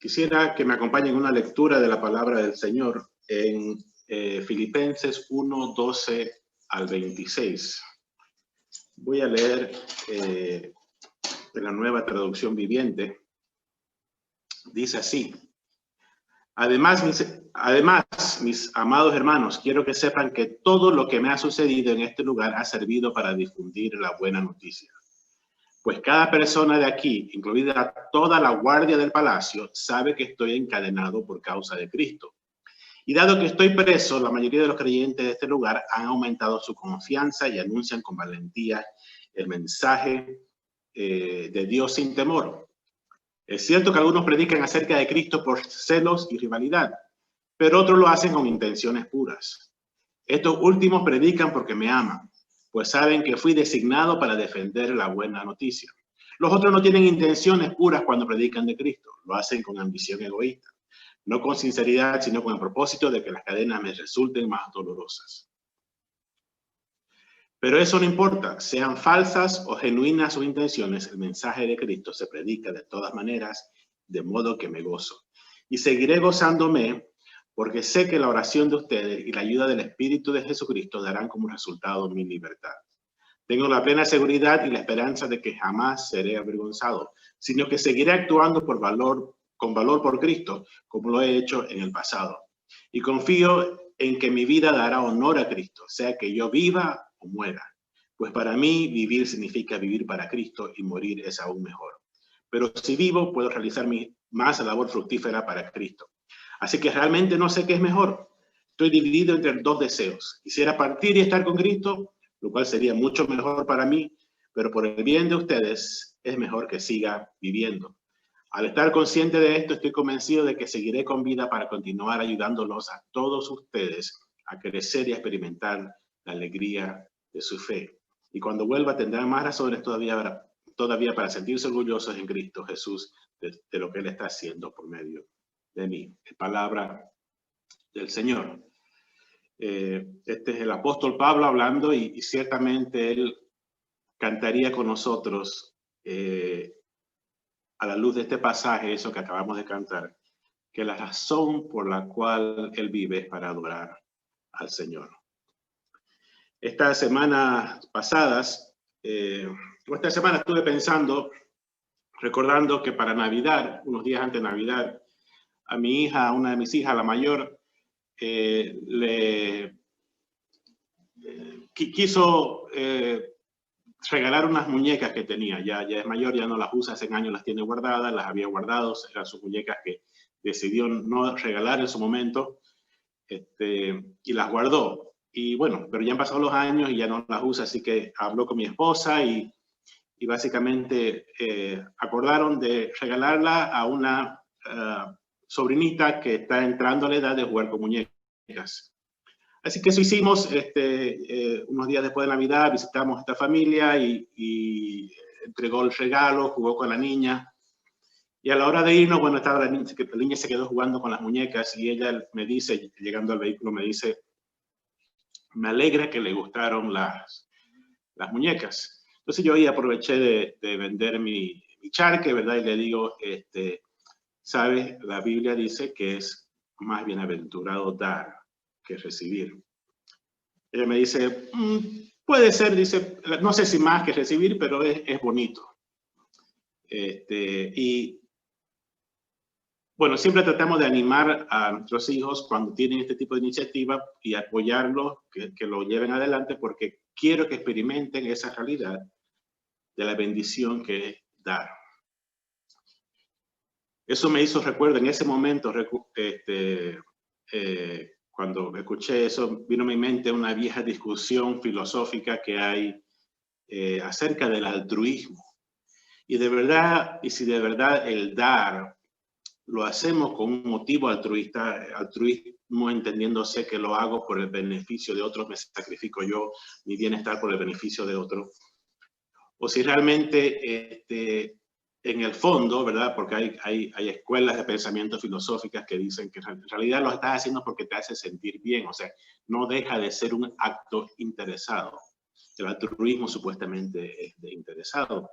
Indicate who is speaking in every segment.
Speaker 1: Quisiera que me acompañen en una lectura de la palabra del Señor en Filipenses 1, 12 al 26. Voy a leer de la Nueva Traducción Viviente. Dice así: Además, mis amados hermanos, quiero que sepan que todo lo que me ha sucedido en este lugar ha servido para difundir la buena noticia. Pues cada persona de aquí, incluida toda la guardia del palacio, sabe que estoy encadenado por causa de Cristo. Y dado que estoy preso, la mayoría de los creyentes de este lugar han aumentado su confianza y anuncian con valentía el mensaje de Dios sin temor. Es cierto que algunos predican acerca de Cristo por celos y rivalidad, pero otros lo hacen con intenciones puras. Estos últimos predican porque me aman, pues saben que fui designado para defender la buena noticia. Los otros no tienen intenciones puras cuando predican de Cristo, lo hacen con ambición egoísta, no con sinceridad, sino con el propósito de que las cadenas me resulten más dolorosas. Pero eso no importa, sean falsas o genuinas sus intenciones, el mensaje de Cristo se predica de todas maneras, de modo que me gozo. Y seguiré gozándome, porque sé que la oración de ustedes y la ayuda del Espíritu de Jesucristo darán como resultado mi libertad. Tengo la plena seguridad y la esperanza de que jamás seré avergonzado, sino que seguiré actuando con valor por Cristo, como lo he hecho en el pasado. Y confío en que mi vida dará honor a Cristo, sea que yo viva o muera. Pues para mí vivir significa vivir para Cristo y morir es aún mejor. Pero si vivo, puedo realizar mi más labor fructífera para Cristo. Así que realmente no sé qué es mejor. Estoy dividido entre dos deseos. Quisiera partir y estar con Cristo, lo cual sería mucho mejor para mí, pero por el bien de ustedes es mejor que siga viviendo. Al estar consciente de esto, estoy convencido de que seguiré con vida para continuar ayudándolos a todos ustedes a crecer y a experimentar la alegría de su fe. Y cuando vuelva tendrán más razones todavía para sentirse orgullosos en Cristo Jesús de lo que Él está haciendo por medio de mí. Palabra del Señor. Este es el apóstol Pablo hablando y ciertamente él cantaría con nosotros a la luz de este pasaje, eso que acabamos de cantar, que la razón por la cual él vive es para adorar al Señor. Estas semanas pasadas, esta semana estuve pensando, recordando que para Navidad, unos días antes de Navidad, a mi hija, una de mis hijas, la mayor, quiso regalar unas muñecas que tenía. Ya es mayor, ya no las usa, hace años las tiene guardadas, las había guardado, eran sus muñecas que decidió no regalar en su momento, y las guardó. Y bueno, pero ya han pasado los años y ya no las usa, así que habló con mi esposa y básicamente acordaron de regalarla a una sobrinita que está entrando a la edad de jugar con muñecas. Así que eso hicimos unos días después de Navidad, visitamos a esta familia y entregó el regalo, jugó con la niña. Y a la hora de irnos, bueno, estaba la niña se quedó jugando con las muñecas y ella me dice, llegando al vehículo, me dice, me alegra que le gustaron las muñecas. Entonces yo ahí aproveché de vender mi charque, ¿verdad? Y le digo, ¿sabes? La Biblia dice que es más bienaventurado dar que recibir. Ella me dice, puede ser, dice, no sé si más que recibir, pero es bonito. Y bueno, siempre tratamos de animar a nuestros hijos cuando tienen este tipo de iniciativa y apoyarlos, que lo lleven adelante, porque quiero que experimenten esa realidad de la bendición que es dar. Eso me hizo recuerdo en ese momento, cuando escuché eso, vino a mi mente una vieja discusión filosófica que hay acerca del altruismo. Y de verdad, y si de verdad el dar lo hacemos con un motivo altruismo entendiéndose que lo hago por el beneficio de otros, me sacrifico yo, mi bienestar por el beneficio de otros, o si realmente en el fondo, ¿verdad? Porque hay escuelas de pensamiento filosóficas que dicen que en realidad lo estás haciendo porque te hace sentir bien, o sea, no deja de ser un acto interesado. El altruismo supuestamente es de interesado,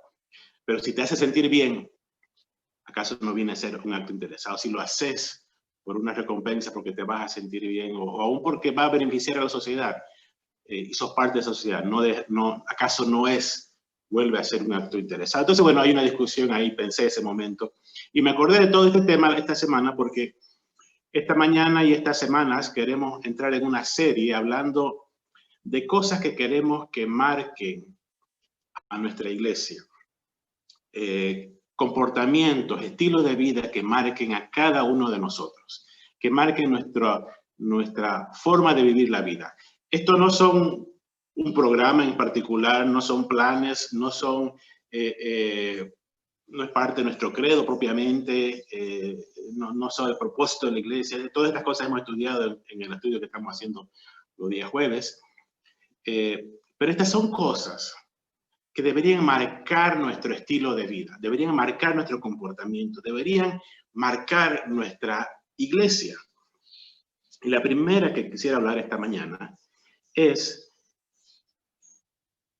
Speaker 1: pero si te hace sentir bien, ¿Acaso no viene a ser un acto interesado? Si lo haces por una recompensa, porque te vas a sentir bien, o aún porque va a beneficiar a la sociedad, y sos parte de esa sociedad, ¿acaso no vuelve a ser un acto interesado? Entonces, bueno, hay una discusión ahí, pensé ese momento, y me acordé de todo este tema esta semana, porque esta mañana y estas semanas queremos entrar en una serie hablando de cosas que queremos que marquen a nuestra iglesia. Comportamientos, estilos de vida que marquen a cada uno de nosotros, que marquen nuestra forma de vivir la vida. Esto no son un programa en particular, no son planes, no es parte de nuestro credo propiamente, no son el propósito de la iglesia. Todas estas cosas hemos estudiado en el estudio que estamos haciendo los días jueves. Pero estas son cosas que deberían marcar nuestro estilo de vida, deberían marcar nuestro comportamiento, deberían marcar nuestra iglesia. Y la primera que quisiera hablar esta mañana es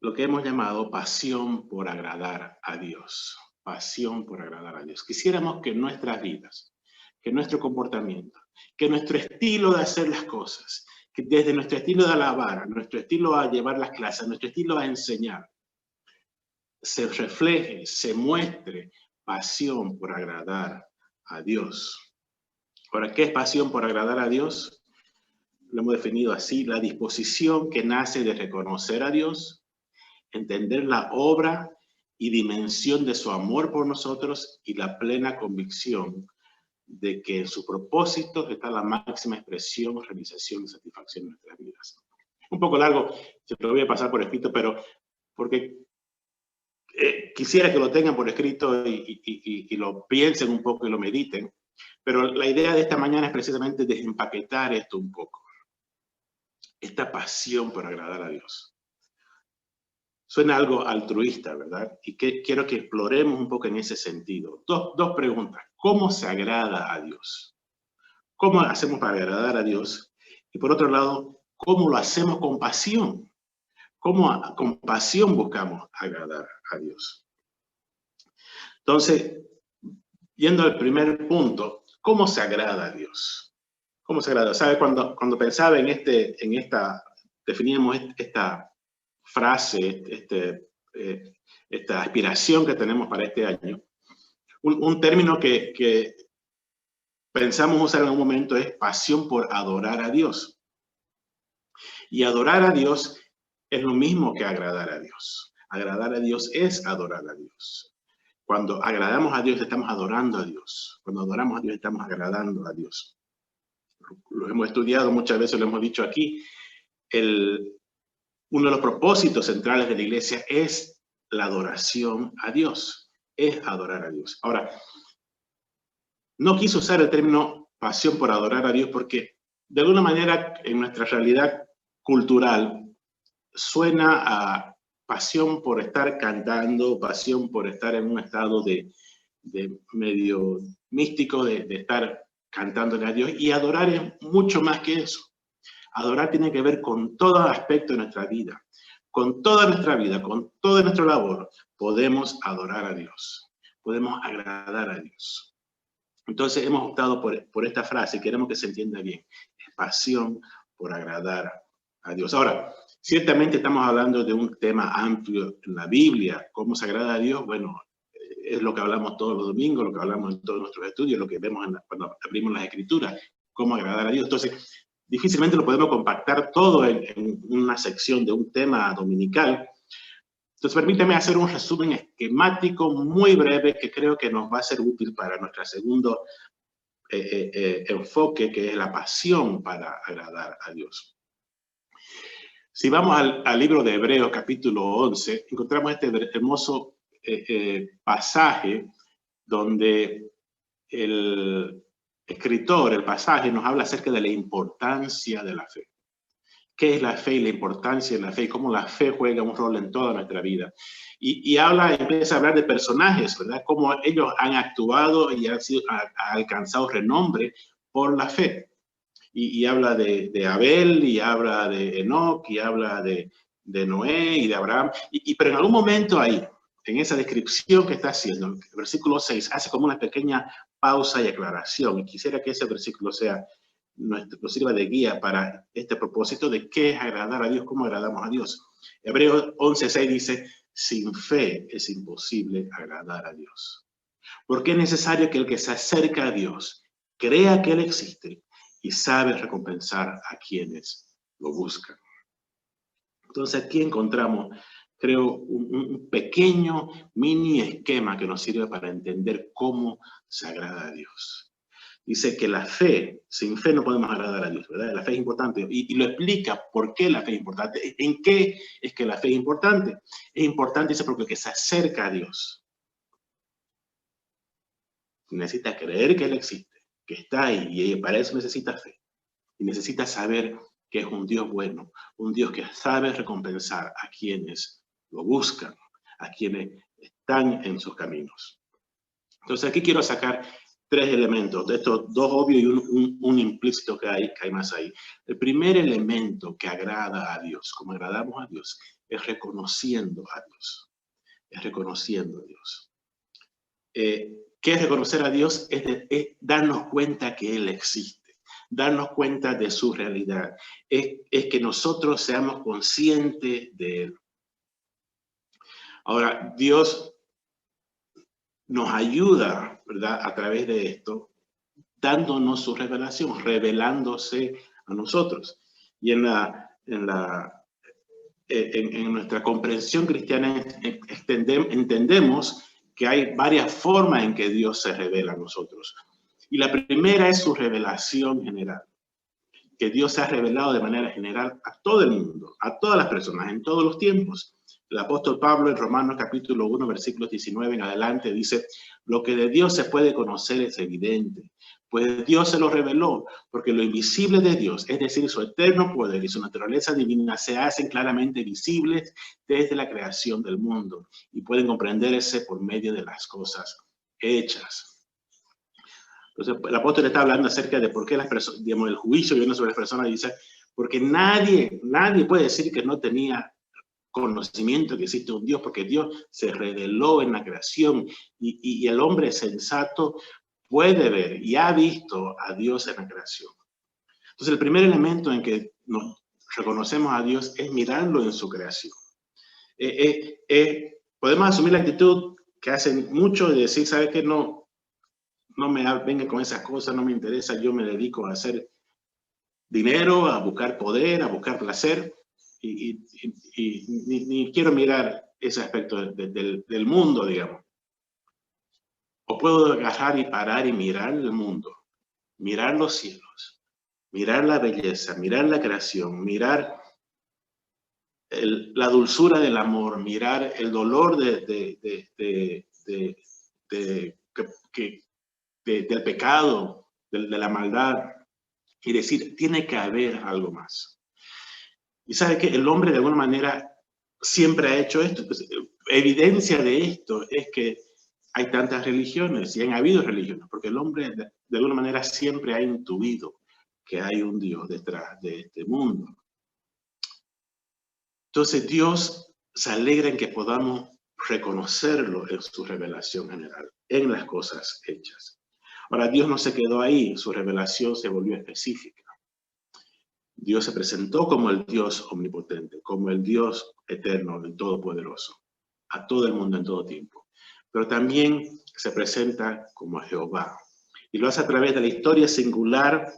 Speaker 1: lo que hemos llamado pasión por agradar a Dios. Pasión por agradar a Dios. Quisiéramos que nuestras vidas, que nuestro comportamiento, que nuestro estilo de hacer las cosas, que desde nuestro estilo de alabar, nuestro estilo a llevar las clases, nuestro estilo a enseñar, se refleje, se muestre pasión por agradar a Dios. Ahora, ¿qué es pasión por agradar a Dios? Lo hemos definido así: la disposición que nace de reconocer a Dios, entender la obra y dimensión de su amor por nosotros y la plena convicción de que en su propósito está la máxima expresión, realización y satisfacción de nuestras vidas. Un poco largo, se lo voy a pasar por escrito, pero porque quisiera que lo tengan por escrito y lo piensen un poco y lo mediten, pero la idea de esta mañana es precisamente desempaquetar esto un poco. Esta pasión por agradar a Dios. Suena algo altruista, ¿verdad? Y quiero que exploremos un poco en ese sentido. Dos preguntas. ¿Cómo se agrada a Dios? ¿Cómo hacemos para agradar a Dios? Y por otro lado, ¿cómo lo hacemos con pasión? ¿Cómo con pasión buscamos agradar a Dios? Entonces, yendo al primer punto, ¿cómo se agrada a Dios? ¿Cómo se agrada? ¿Sabe? Cuando pensaba en definíamos esta frase, esta aspiración que tenemos para este año, un término que pensamos usar en un momento es pasión por adorar a Dios. Y adorar a Dios es lo mismo que agradar a Dios. Agradar a Dios es adorar a Dios. Cuando agradamos a Dios, estamos adorando a Dios. Cuando adoramos a Dios, estamos agradando a Dios. Lo hemos estudiado muchas veces, lo hemos dicho aquí. Uno de los propósitos centrales de la iglesia es la adoración a Dios. Es adorar a Dios. Ahora, no quise usar el término pasión por adorar a Dios porque, de alguna manera, en nuestra realidad cultural, suena a pasión por estar cantando, pasión por estar en un estado de medio místico, de estar cantándole a Dios, y adorar es mucho más que eso. Adorar tiene que ver con todo aspecto de nuestra vida. Con toda nuestra vida, con toda nuestra labor, podemos adorar a Dios. Podemos agradar a Dios. Entonces hemos optado por esta frase y queremos que se entienda bien. Es pasión por agradar a Dios. Ahora, ciertamente estamos hablando de un tema amplio en la Biblia. ¿Cómo se agrada a Dios? Bueno, es lo que hablamos todos los domingos, lo que hablamos en todos nuestros estudios, lo que vemos cuando abrimos las Escrituras. Cómo agradar a Dios. Entonces, difícilmente lo podemos compactar todo en una sección de un tema dominical. Entonces, permítame hacer un resumen esquemático muy breve que creo que nos va a ser útil para nuestro segundo enfoque, que es la pasión para agradar a Dios. Si vamos al libro de Hebreos, capítulo 11, encontramos este hermoso pasaje donde el escritor, el pasaje, nos habla acerca de la importancia de la fe. ¿Qué es la fe y la importancia de la fe? Cómo la fe juega un rol en toda nuestra vida. Y empieza a hablar de personajes, ¿verdad? Cómo ellos han actuado y han alcanzado renombre por la fe. Y habla de Abel, y habla de Enoc, y habla de Noé y de Abraham. Pero en algún momento ahí, en esa descripción que está haciendo, el versículo 6 hace como una pequeña pausa y aclaración. Y quisiera que ese versículo nos sirva de guía para este propósito de qué es agradar a Dios, cómo agradamos a Dios. Hebreos 11:6 dice, sin fe es imposible agradar a Dios. Porque es necesario que el que se acerca a Dios crea que Él existe y sabe recompensar a quienes lo buscan. Entonces aquí encontramos, creo, un pequeño mini esquema que nos sirve para entender cómo se agrada a Dios. Dice que la fe, sin fe no podemos agradar a Dios, ¿verdad? La fe es importante y lo explica por qué la fe es importante. ¿En qué es que la fe es importante? Es importante, dice, porque el que se acerca a Dios necesita creer que Él existe, que está ahí, y para eso necesita fe. Y necesita saber que es un Dios bueno, un Dios que sabe recompensar a quienes lo buscan, a quienes están en sus caminos. Entonces aquí quiero sacar tres elementos, de estos dos obvios y un implícito que hay más ahí. El primer elemento que agrada a Dios, como agradamos a Dios, es reconociendo a Dios. Es reconociendo a Dios. ¿Qué es reconocer a Dios? Es darnos cuenta que Él existe, darnos cuenta de su realidad. Es que nosotros seamos conscientes de Él. Ahora, Dios nos ayuda, ¿verdad? A través de esto, dándonos su revelación, revelándose a nosotros. Y en nuestra comprensión cristiana entendemos que hay varias formas en que Dios se revela a nosotros. Y la primera es su revelación general, que Dios se ha revelado de manera general a todo el mundo, a todas las personas, en todos los tiempos. El apóstol Pablo en Romanos capítulo 1, versículos 19 en adelante dice, lo que de Dios se puede conocer es evidente, pues Dios se lo reveló, porque lo invisible de Dios, es decir, su eterno poder y su naturaleza divina, se hacen claramente visibles desde la creación del mundo y pueden comprenderse por medio de las cosas hechas. Entonces, el apóstol está hablando acerca de por qué las personas, digamos, el juicio viene sobre las personas, dice, porque nadie puede decir que no tenía conocimiento que existe un Dios, porque Dios se reveló en la creación y el hombre sensato puede ver y ha visto a Dios en la creación. Entonces, el primer elemento en que nos reconocemos a Dios es mirarlo en su creación. Podemos asumir la actitud que hacen muchos de decir, ¿sabe qué? No me vengan con esas cosas, no me interesa, yo me dedico a hacer dinero, a buscar poder, a buscar placer, y ni quiero mirar ese aspecto del mundo, digamos. O puedo agarrar y parar y mirar el mundo, mirar los cielos, mirar la belleza, mirar la creación, mirar la dulzura del amor, mirar el dolor del pecado, de la maldad, y decir, tiene que haber algo más. Y sabe que el hombre de alguna manera siempre ha hecho esto. Pues, evidencia de esto es que hay tantas religiones y han habido religiones, porque el hombre de alguna manera siempre ha intuido que hay un Dios detrás de este mundo. Entonces Dios se alegra en que podamos reconocerlo en su revelación general, en las cosas hechas. Ahora, Dios no se quedó ahí, su revelación se volvió específica. Dios se presentó como el Dios omnipotente, como el Dios eterno, el todopoderoso, a todo el mundo en todo tiempo. Pero también se presenta como Jehová. Y lo hace a través de la historia singular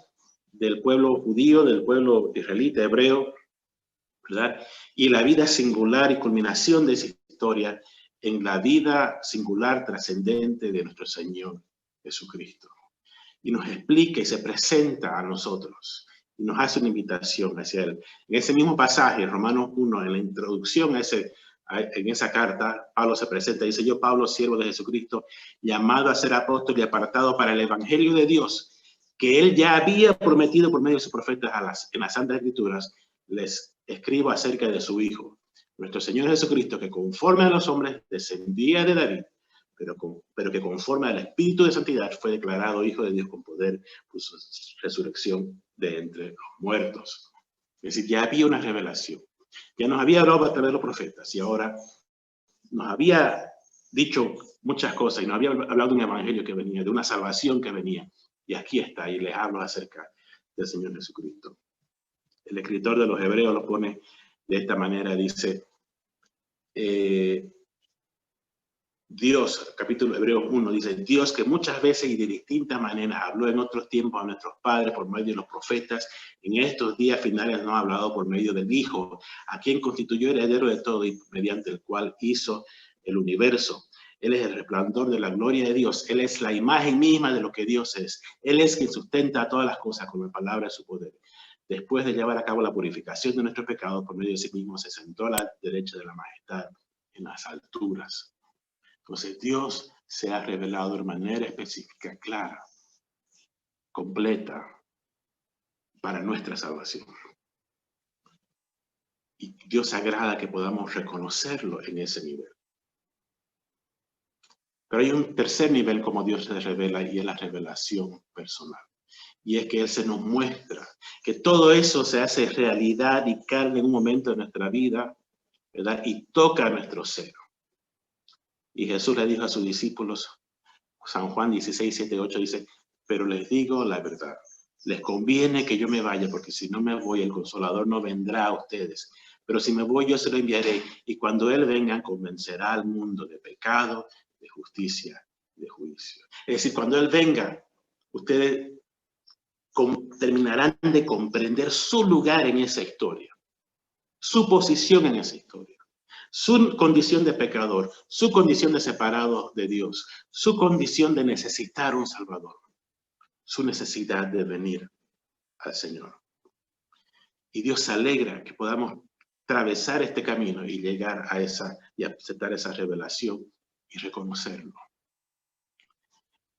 Speaker 1: del pueblo judío, del pueblo israelita, hebreo, ¿verdad? Y la vida singular y culminación de esa historia en la vida singular trascendente de nuestro Señor Jesucristo. Y nos explica y se presenta a nosotros y nos hace una invitación hacia Él. En ese mismo pasaje, Romanos 1, en la introducción en esa carta, Pablo se presenta y dice, yo, Pablo, siervo de Jesucristo, llamado a ser apóstol y apartado para el evangelio de Dios, que Él ya había prometido por medio de sus profetas en las Santas Escrituras, les escribo acerca de su Hijo, nuestro Señor Jesucristo, que conforme a los hombres descendía de David, pero que conforme al Espíritu de Santidad fue declarado Hijo de Dios con poder por su resurrección de entre los muertos. Es decir, ya había una revelación. Ya nos había hablado a través de los profetas y ahora nos había dicho muchas cosas y nos había hablado de un evangelio que venía, de una salvación que venía. Y aquí está, y les hablo acerca del Señor Jesucristo. El escritor de los Hebreos lo pone de esta manera, dice, Dios, capítulo Hebreos 1, dice, Dios que muchas veces y de distintas maneras habló en otros tiempos a nuestros padres por medio de los profetas, en estos días finales nos ha hablado por medio del Hijo, a quien constituyó heredero de todo y mediante el cual hizo el universo. Él es el resplandor de la gloria de Dios. Él es la imagen misma de lo que Dios es. Él es quien sustenta todas las cosas con la palabra de su poder. Después de llevar a cabo la purificación de nuestros pecados por medio de sí mismo, se sentó a la derecha de la majestad en las alturas. Entonces Dios se ha revelado de manera específica, clara, completa, para nuestra salvación. Y Dios agrada que podamos reconocerlo en ese nivel. Pero hay un tercer nivel como Dios se revela y es la revelación personal. Y es que Él se nos muestra que todo eso se hace realidad y carne en un momento de nuestra vida, ¿verdad? Y toca nuestro ser. Y Jesús le dijo a sus discípulos, San Juan 16, 7, 8 dice, pero les digo la verdad, les conviene que yo me vaya, porque si no me voy, el Consolador no vendrá a ustedes. Pero si me voy, yo se lo enviaré, y cuando Él venga, convencerá al mundo de pecado, de justicia, de juicio. Es decir, cuando Él venga, ustedes terminarán de comprender su lugar en esa historia, su posición en esa historia, su condición de pecador, su condición de separado de Dios, su condición de necesitar un Salvador, su necesidad de venir al Señor. Y Dios se alegra que podamos atravesar este camino y llegar a esa y aceptar esa revelación y reconocerlo.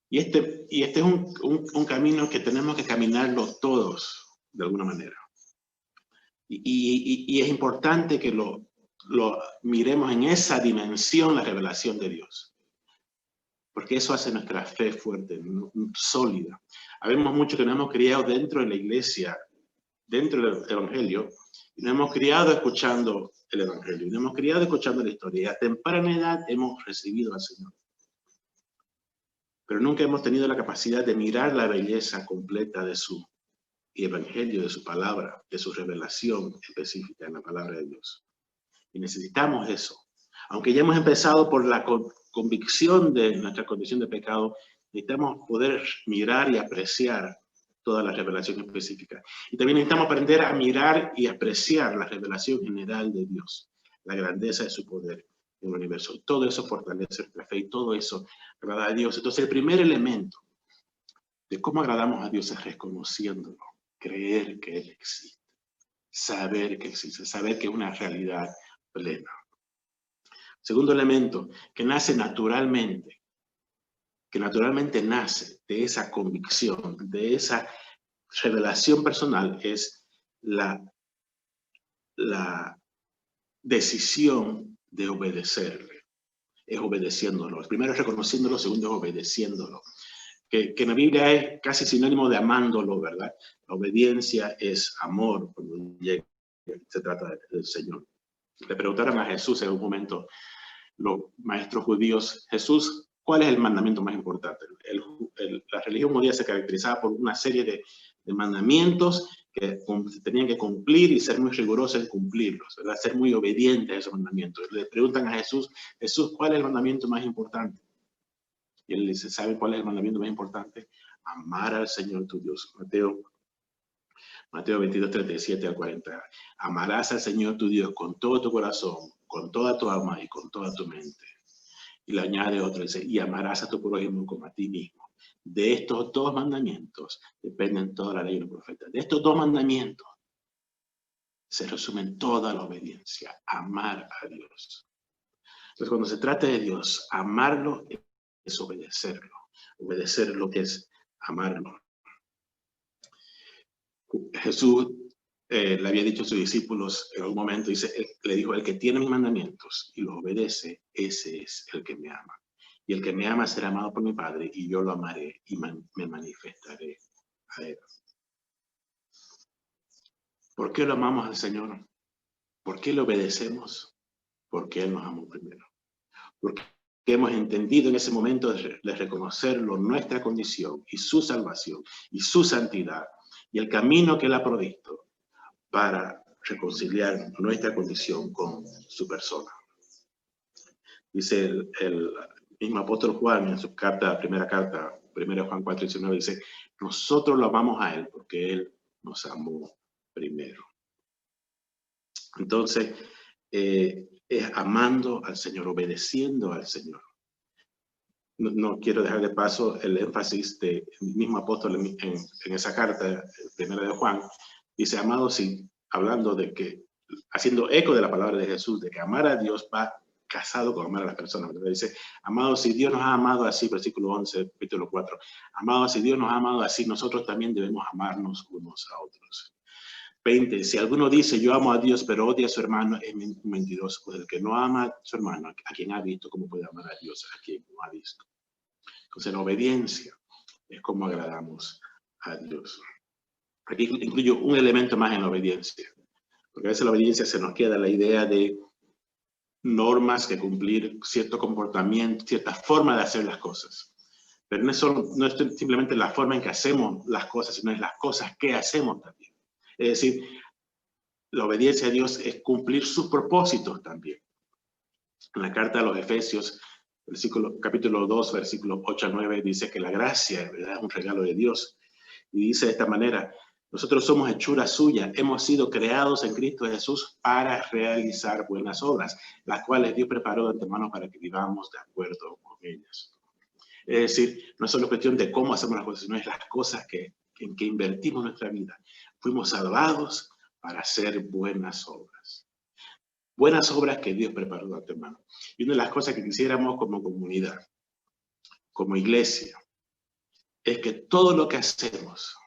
Speaker 1: Y este es un camino que tenemos que caminarlo todos de alguna manera. Y es importante que lo miremos en esa dimensión, la revelación de Dios. Porque eso hace nuestra fe fuerte, sólida. Habemos muchos que nos hemos criado dentro de la iglesia, dentro del evangelio, y nos hemos criado escuchando el evangelio, y nos hemos criado escuchando la historia. Y a temprana edad hemos recibido al Señor. Pero nunca hemos tenido la capacidad de mirar la belleza completa de su evangelio, de su palabra, de su revelación específica en la palabra de Dios. Y necesitamos eso. Aunque ya hemos empezado por la convicción de nuestra condición de pecado, necesitamos poder mirar y apreciar toda la revelación específica. Y también necesitamos aprender a mirar y apreciar la revelación general de Dios, la grandeza de su poder en el universo. Todo eso fortalece nuestra fe y todo eso agrada a Dios. Entonces, el primer elemento de cómo agradamos a Dios es reconociéndolo, creer que Él existe, saber que existe, saber que es una realidad plena. Segundo elemento, que naturalmente nace de esa convicción, de esa revelación personal, es la decisión de obedecerle. Es obedeciéndolo. El primero es reconociéndolo, el segundo es obedeciéndolo. Que en la Biblia es casi sinónimo de amándolo, ¿verdad? La obediencia es amor cuando se trata del Señor. Le preguntaron a Jesús en un momento, los maestros judíos, Jesús, ¿cuál es el mandamiento más importante? La religión judía se caracterizaba por una serie de mandamientos que se tenían que cumplir y ser muy rigurosos en cumplirlos, ¿verdad? Ser muy obedientes a esos mandamientos. Le preguntan a Jesús, Jesús, ¿cuál es el mandamiento más importante? Y él dice, ¿sabe cuál es el mandamiento más importante? Amar al Señor tu Dios. Mateo 22, 37 al 40. Amarás al Señor tu Dios con todo tu corazón, con toda tu alma y con toda tu mente. Y le añade otro, dice, y amarás a tu prójimo como a ti mismo. De estos dos mandamientos dependen toda la ley y los profetas. De estos dos mandamientos se resumen toda la obediencia, amar a Dios. Entonces, cuando se trata de Dios, amarlo es obedecerlo. Obedecer lo que es amarlo. Jesús le había dicho a sus discípulos en algún momento, le dijo, el que tiene mis mandamientos y los obedece, ese es el que me ama. Y el que me ama será amado por mi Padre, y yo lo amaré y me manifestaré a él. ¿Por qué lo amamos al Señor? ¿Por qué le obedecemos? Porque Él nos amó primero. Porque que hemos entendido en ese momento de reconocerlo, nuestra condición y su salvación y su santidad y el camino que Él ha provisto para reconciliar nuestra condición con su persona. Dice el mismo apóstol Juan en su carta, primera Juan 4:19, dice, nosotros lo amamos a Él porque Él nos amó primero. Entonces, es amando al Señor, obedeciendo al Señor. No quiero dejar de paso el énfasis del mismo apóstol en esa carta, primera de Juan, dice, amados, sí, hablando de que, haciendo eco de la palabra de Jesús, de que amar a Dios va casado con amar a las personas. ¿Verdad? Dice, amados, si Dios nos ha amado así, versículo 11, capítulo 4, amados, si Dios nos ha amado así, nosotros también debemos amarnos unos a otros. 20. Si alguno dice, yo amo a Dios, pero odia a su hermano, es mentiroso. Pues el que no ama a su hermano, a quien ha visto, ¿cómo puede amar a Dios a quien no ha visto? Entonces, la obediencia es como agradamos a Dios. Aquí incluyo un elemento más en la obediencia, porque a veces la obediencia se nos queda la idea de normas que cumplir, cierto comportamiento, cierta forma de hacer las cosas. Pero no es simplemente la forma en que hacemos las cosas, sino es las cosas que hacemos también. Es decir, la obediencia a Dios es cumplir sus propósitos también. En la carta a los Efesios, capítulo 2, versículos 8 a 9, dice que la gracia, ¿verdad?, es un regalo de Dios. Y dice de esta manera, nosotros somos hechura suya, hemos sido creados en Cristo Jesús para realizar buenas obras, las cuales Dios preparó de antemano para que vivamos de acuerdo con ellas. Es decir, no es solo cuestión de cómo hacemos las cosas, sino es las cosas en que invertimos nuestra vida. Fuimos salvados para hacer buenas obras. Buenas obras que Dios preparó de antemano. Y una de las cosas que quisiéramos como comunidad, como iglesia, es que todo lo que hacemos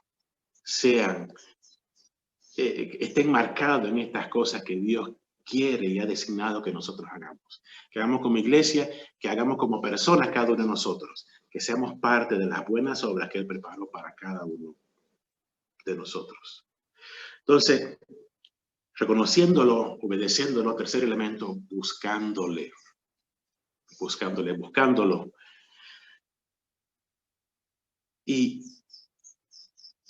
Speaker 1: estén marcados en estas cosas que Dios quiere y ha designado que nosotros hagamos. Que hagamos como iglesia, que hagamos como personas cada uno de nosotros, que seamos parte de las buenas obras que Él preparó para cada uno de nosotros. Entonces, reconociéndolo, obedeciéndolo, tercer elemento, buscándolo. Y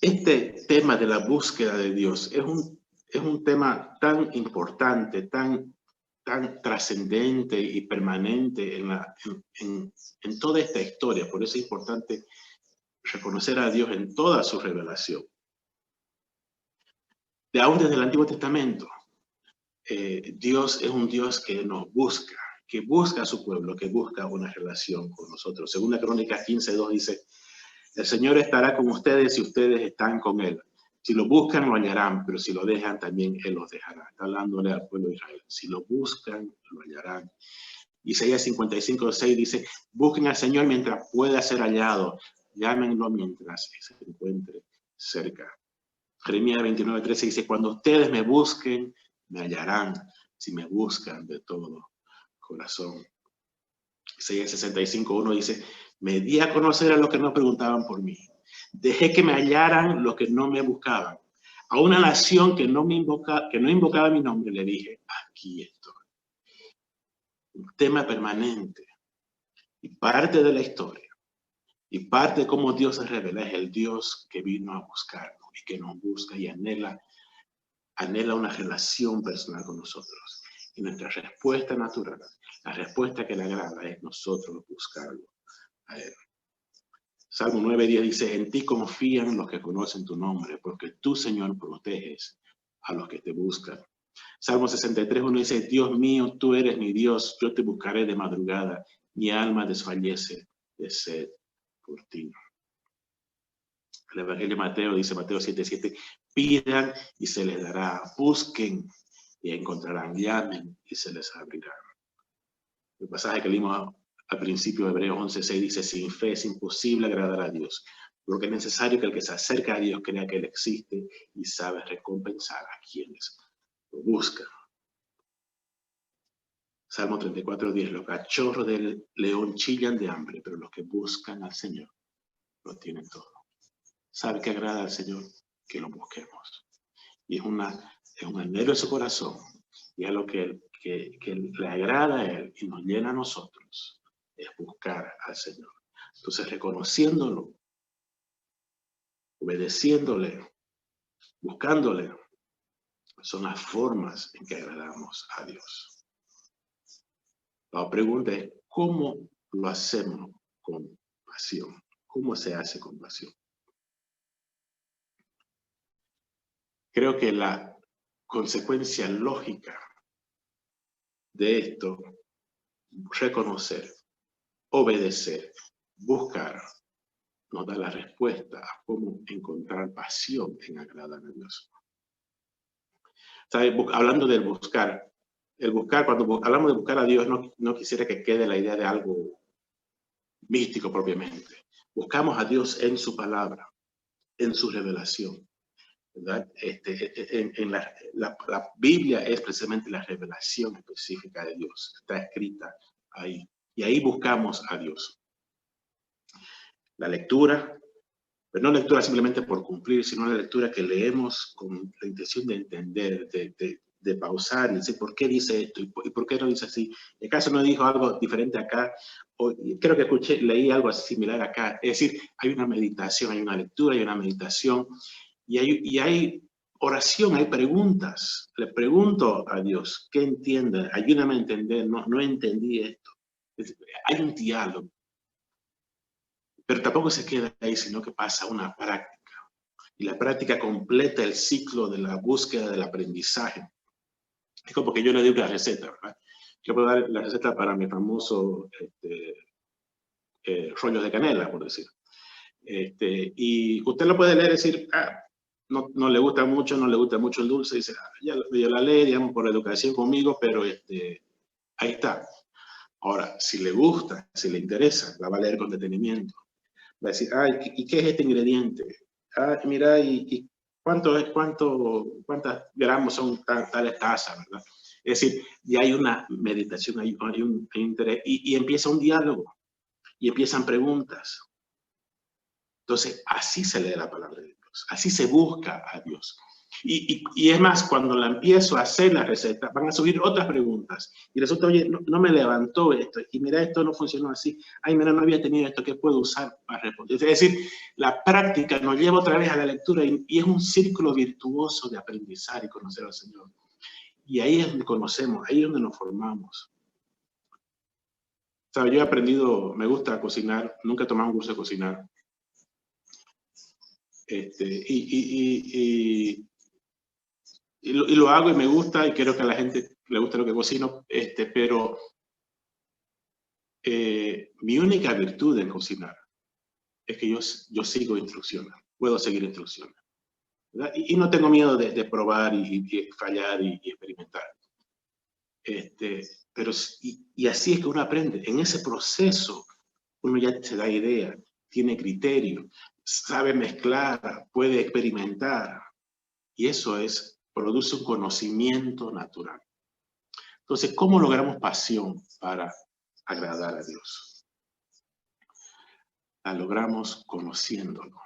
Speaker 1: este tema de la búsqueda de Dios es un tema tan importante, tan trascendente y permanente en toda esta historia. Por eso es importante reconocer a Dios en toda su revelación. Aún desde el Antiguo Testamento, Dios es un Dios que nos busca, que busca a su pueblo, que busca una relación con nosotros. Según la Crónicas 15:2 dice, el Señor estará con ustedes si ustedes están con Él. Si lo buscan, lo hallarán, pero si lo dejan, también Él los dejará. Está hablándole al pueblo de Israel. Si lo buscan, lo hallarán. Isaías 55:6 dice, busquen al Señor mientras pueda ser hallado. Llámenlo mientras se encuentre cerca. Jeremías 29:13 dice, cuando ustedes me busquen, me hallarán, si me buscan de todo corazón. Isaías 65:1 dice, me di a conocer a los que no preguntaban por mí. Dejé que me hallaran los que no me buscaban. A una nación que no invocaba mi nombre, le dije, aquí estoy. Un tema permanente y parte de la historia y parte de cómo Dios se revela es el Dios que vino a buscarnos y que nos busca y anhela una relación personal con nosotros. Y nuestra respuesta natural, la respuesta que le agrada es nosotros buscarlo a Él. Salmo 9:10 dice, en ti confían los que conocen tu nombre, porque tú, Señor, proteges a los que te buscan. Salmo 63:1 dice, Dios mío, tú eres mi Dios, yo te buscaré de madrugada, mi alma desfallece de sed por ti. El Evangelio de Mateo dice, Mateo 7:7, pidan y se les dará, busquen y encontrarán, llamen y se les abrirá. El pasaje que leímos al principio de Hebreos 11:6 dice, sin fe es imposible agradar a Dios, porque es necesario que el que se acerca a Dios crea que Él existe y sabe recompensar a quienes lo buscan. Salmo 34:10, los cachorros del león chillan de hambre, pero los que buscan al Señor lo tienen todo. ¿Sabe qué agrada al Señor? Que lo busquemos. Y es un anhelo de su corazón, y es lo que le agrada a Él y nos llena a nosotros, es buscar al Señor. Entonces, reconociéndolo, obedeciéndole, buscándole, son las formas en que agradamos a Dios. La pregunta es, ¿cómo lo hacemos con pasión? ¿Cómo se hace con pasión? Creo que la consecuencia lógica de esto, reconocer, obedecer, buscar, nos da la respuesta a cómo encontrar pasión en agradar a Dios. ¿Sabe? Hablando del buscar, cuando hablamos de buscar a Dios, no quisiera que quede la idea de algo místico propiamente. Buscamos a Dios en su palabra, en su revelación, ¿verdad? La Biblia es precisamente la revelación específica de Dios, está escrita ahí, y ahí buscamos a Dios. La lectura, pero no lectura simplemente por cumplir, sino la lectura que leemos con la intención de entender, de pausar y decir, ¿por qué dice esto? ¿Y por qué no dice así? ¿Acaso no dijo algo diferente acá? O, creo que leí algo similar acá. Es decir, hay una meditación, hay una lectura, hay una meditación, y hay oración, hay preguntas. Le pregunto a Dios, ¿qué entiende? Ayúdame a entender, no entendí esto. Hay un diálogo. Pero tampoco se queda ahí, sino que pasa una práctica. Y la práctica completa el ciclo de la búsqueda del aprendizaje. Es como que yo le doy una receta, ¿verdad? Yo puedo dar la receta para mi famoso rollo de canela, por decir. Y usted lo puede leer y decir, no le gusta mucho, no le gusta mucho el dulce. Dice, ya yo la leí, digamos, por educación conmigo, pero ahí está. Ahora, si le gusta, si le interesa, la va a leer con detenimiento. Va a decir, ¿y qué es este ingrediente? Mira, ¿y cuántas gramos son tales tazas, verdad? Es decir, ya hay una meditación, hay un interés, y empieza un diálogo, y empiezan preguntas. Entonces, así se lee la palabra de Dios, así se busca a Dios. Y es más, cuando la empiezo a hacer la receta, van a subir otras preguntas. Y resulta, oye, no me levantó esto. Y mira, esto no funcionó así. Ay, mira, no había tenido esto, ¿qué puedo usar para responder? Es decir, la práctica nos lleva otra vez a la lectura y es un círculo virtuoso de aprendizar y conocer al Señor. Y ahí es donde conocemos, ahí es donde nos formamos. ¿Sabe? Yo he aprendido, me gusta cocinar, nunca he tomado un curso de cocinar. Y lo hago y me gusta, y creo que a la gente le gusta lo que cocino, pero mi única virtud en cocinar es que yo sigo instrucciones, puedo seguir instrucciones, ¿verdad? Y no tengo miedo de probar y fallar y experimentar. Pero así es que uno aprende. En ese proceso uno ya se da idea, tiene criterio, sabe mezclar, puede experimentar, y eso produce un conocimiento natural. Entonces, ¿cómo logramos pasión para agradar a Dios? La logramos conociéndolo.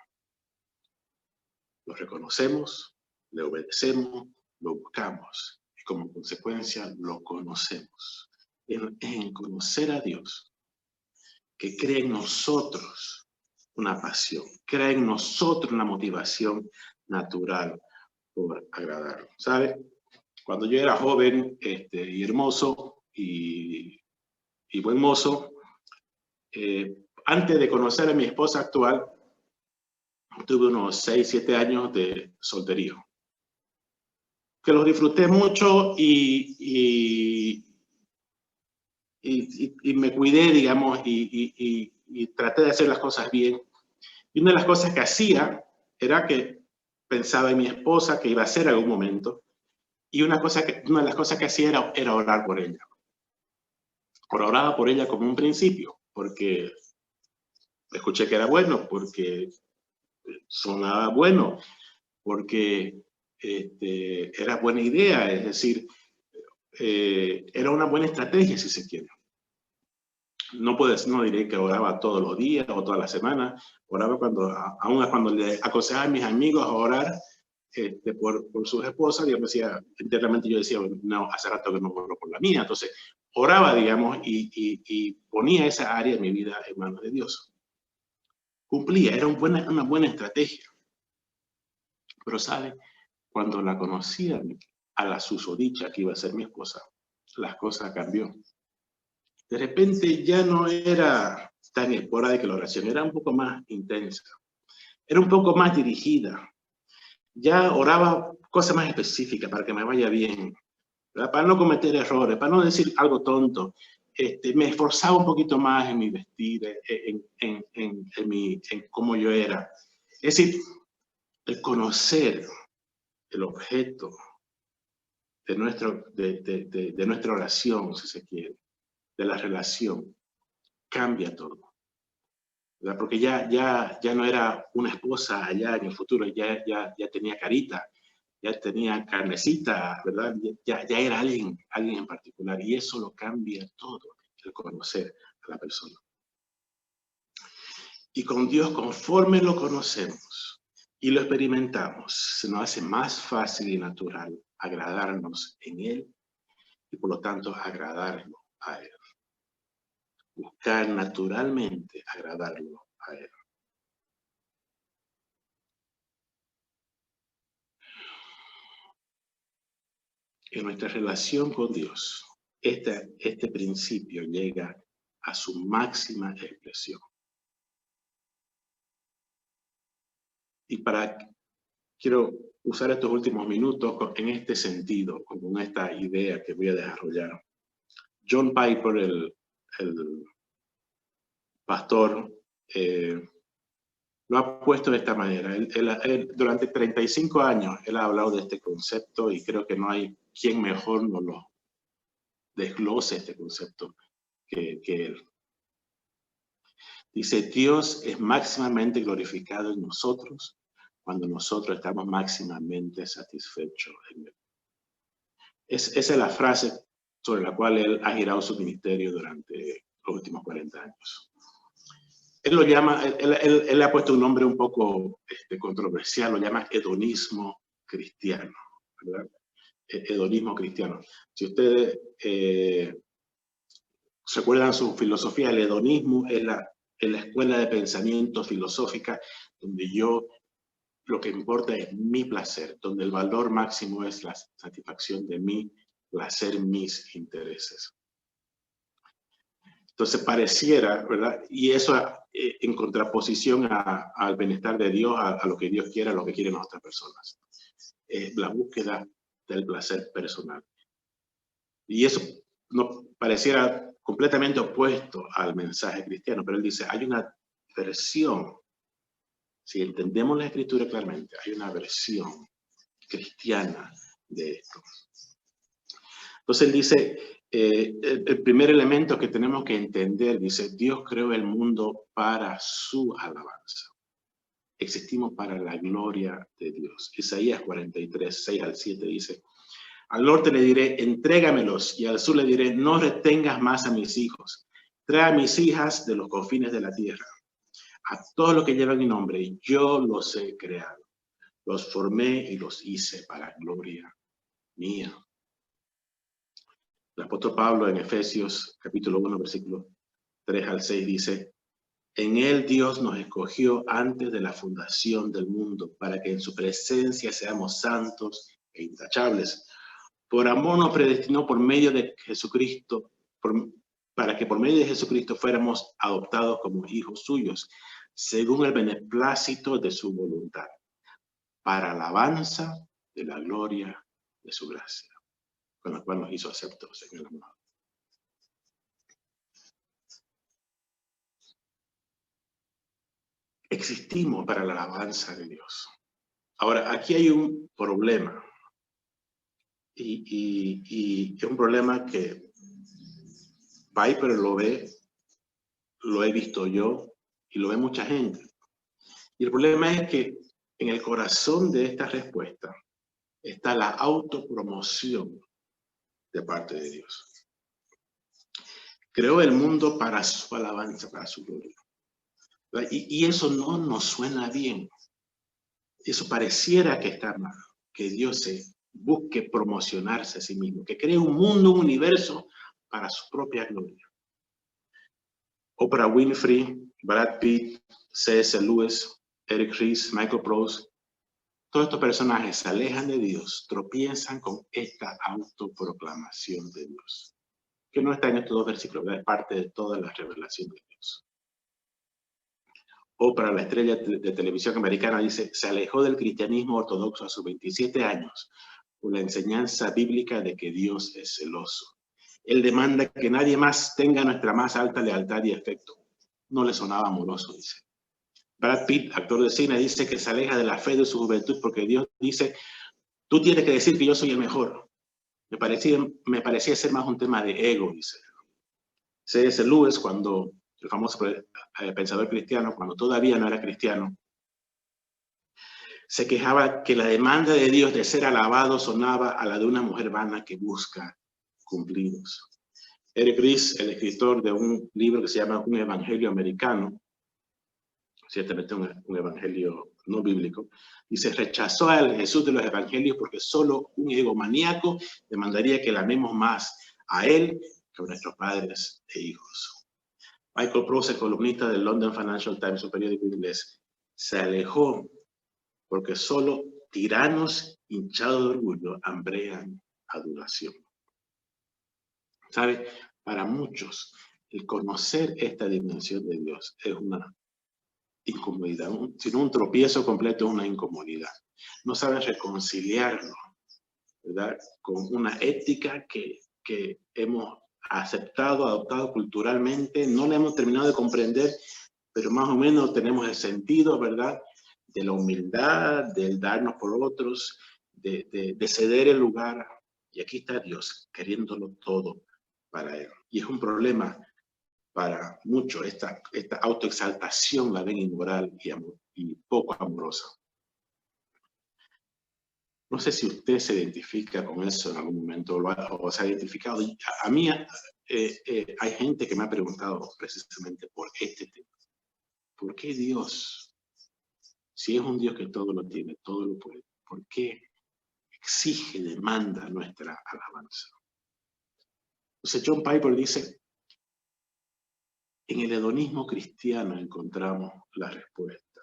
Speaker 1: Lo reconocemos, le obedecemos, lo buscamos y como consecuencia lo conocemos. En conocer a Dios, que crea en nosotros una pasión, crea en nosotros una motivación natural por agradarlo. ¿Sabe? Cuando yo era joven y hermoso y buen mozo, antes de conocer a mi esposa actual, tuve unos 6, 7 años de solterío, que los disfruté mucho y me cuidé, digamos, y traté de hacer las cosas bien. Y una de las cosas que hacía era que pensaba en mi esposa, que iba a hacer algún momento, y una de las cosas que hacía era orar por ella. Oraba por ella como un principio, porque escuché que era bueno, porque sonaba bueno, porque era buena idea, es decir, era una buena estrategia, si se quiere. No diré que oraba todos los días o todas las semanas, oraba aún cuando le aconsejaba a mis amigos a orar por sus esposas, yo decía, internamente yo decía, no, hace rato que no oro por la mía, entonces oraba, digamos, y ponía esa área de mi vida en manos de Dios. Cumplía, era una buena estrategia. Pero, ¿sabe? Cuando la conocí a la susodicha que iba a ser mi esposa, las cosas cambió. De repente ya no era tan esporádica la oración, era un poco más intensa, era un poco más dirigida. Ya oraba cosas más específicas para que me vaya bien, ¿verdad? Para no cometer errores, para no decir algo tonto. Me esforzaba un poquito más en mi vestir, en cómo yo era. Es decir, el conocer el objeto de nuestra oración, si se quiere, de la relación, cambia todo, ¿verdad? Porque ya no era una esposa allá en el futuro, ya tenía carita, ya tenía carnecita, ¿verdad? Ya era alguien en particular, y eso lo cambia todo, el conocer a la persona. Y con Dios, conforme lo conocemos y lo experimentamos, se nos hace más fácil y natural agradarnos en Él y por lo tanto agradarlo a Él. Buscar naturalmente agradarlo a Él. En nuestra relación con Dios, este principio llega a su máxima expresión. Y quiero usar estos últimos minutos en este sentido, con esta idea que voy a desarrollar. John Piper, el pastor, lo ha puesto de esta manera. Él, durante 35 años, él ha hablado de este concepto y creo que no hay quien mejor nos lo desglose este concepto que él. Dice, Dios es máximamente glorificado en nosotros cuando nosotros estamos máximamente satisfechos en Él. Esa es la frase sobre la cual él ha girado su ministerio durante los últimos 40 años. Él lo llama, él le ha puesto un nombre un poco controversial, lo llama hedonismo cristiano, ¿verdad? Hedonismo cristiano. Si ustedes recuerdan su filosofía, el hedonismo es la escuela de pensamiento filosófica donde lo que importa es mi placer, donde el valor máximo es la satisfacción de mi placer, mis intereses. Entonces pareciera, ¿verdad? Y eso en contraposición al bienestar de Dios, a lo que Dios quiere, a lo que quieren las otras personas. La búsqueda del placer personal. Y eso no pareciera completamente opuesto al mensaje cristiano, pero él dice, hay una versión, si entendemos la Escritura claramente, hay una versión cristiana de esto. Entonces él dice, el primer elemento que tenemos que entender, dice, Dios creó el mundo para su alabanza. Existimos para la gloria de Dios. Isaías 43, 6 al 7 dice, al norte le diré, entrégamelos, y al sur le diré, no retengas más a mis hijos. Trae a mis hijas de los confines de la tierra. A todos los que llevan mi nombre, yo los he creado. Los formé y los hice para gloria mía. El apóstol Pablo en Efesios capítulo 1, versículo 3 al 6 dice, en él Dios nos escogió antes de la fundación del mundo para que en su presencia seamos santos e intachables. Por amor nos predestinó por medio de Jesucristo, para que por medio de Jesucristo fuéramos adoptados como hijos suyos, según el beneplácito de su voluntad, para alabanza de la gloria de su gracia, con la cual nos hizo aceptos en el amor. Existimos para la alabanza de Dios. Ahora, aquí hay un problema. Y es un problema que Piper lo ve, lo he visto yo y lo ve mucha gente. Y el problema es que en el corazón de esta respuesta está la autopromoción de parte de Dios. Creó el mundo para su alabanza, para su gloria. Y eso no nos suena bien. Eso pareciera que está mal, que Dios se busque promocionarse a sí mismo, que cree un mundo, un universo para su propia gloria. Oprah Winfrey, Brad Pitt, C.S. Lewis, Eric Ries, Michael Proust, todos estos personajes se alejan de Dios, tropiezan con esta autoproclamación de Dios, que no está en estos dos versículos, es parte de toda la revelación de Dios. Oprah, la estrella de televisión americana, dice, se alejó del cristianismo ortodoxo a sus 27 años por la enseñanza bíblica de que Dios es celoso. Él demanda que nadie más tenga nuestra más alta lealtad y afecto. No le sonaba amoroso, dice. Brad Pitt, actor de cine, dice que se aleja de la fe de su juventud porque Dios dice, tú tienes que decir que yo soy el mejor. Me parecía ser más un tema de ego, dice. C.S. Lewis, cuando el famoso pensador cristiano, cuando todavía no era cristiano, se quejaba que la demanda de Dios de ser alabado sonaba a la de una mujer vana que busca cumplidos. Eric Ries, el escritor de un libro que se llama Un Evangelio Americano, ciertamente un evangelio no bíblico, dice, rechazó al Jesús de los evangelios porque solo un egomaníaco demandaría que le amemos más a él que a nuestros padres e hijos. Michael Proust, el columnista del London Financial Times, un periódico inglés, se alejó porque solo tiranos hinchados de orgullo hambrean adulación. ¿Sabe? Para muchos, el conocer esta dimensión de Dios es una incomodidad, sino un tropiezo completo, una incomodidad. No saben reconciliarlo, ¿verdad? Con una ética que hemos aceptado, adoptado culturalmente, no la hemos terminado de comprender, pero más o menos tenemos el sentido, ¿verdad? De la humildad, del darnos por otros, de ceder el lugar. Y aquí está Dios, queriéndolo todo para Él. Y es un problema para muchos. Esta autoexaltación la ven inmoral y poco amorosa. No sé si usted se identifica con eso en algún momento o se ha identificado. A mí hay gente que me ha preguntado precisamente por este tema. ¿Por qué Dios, si es un Dios que todo lo tiene, todo lo puede, por qué exige, demanda nuestra alabanza? Entonces John Piper dice, en el hedonismo cristiano encontramos la respuesta.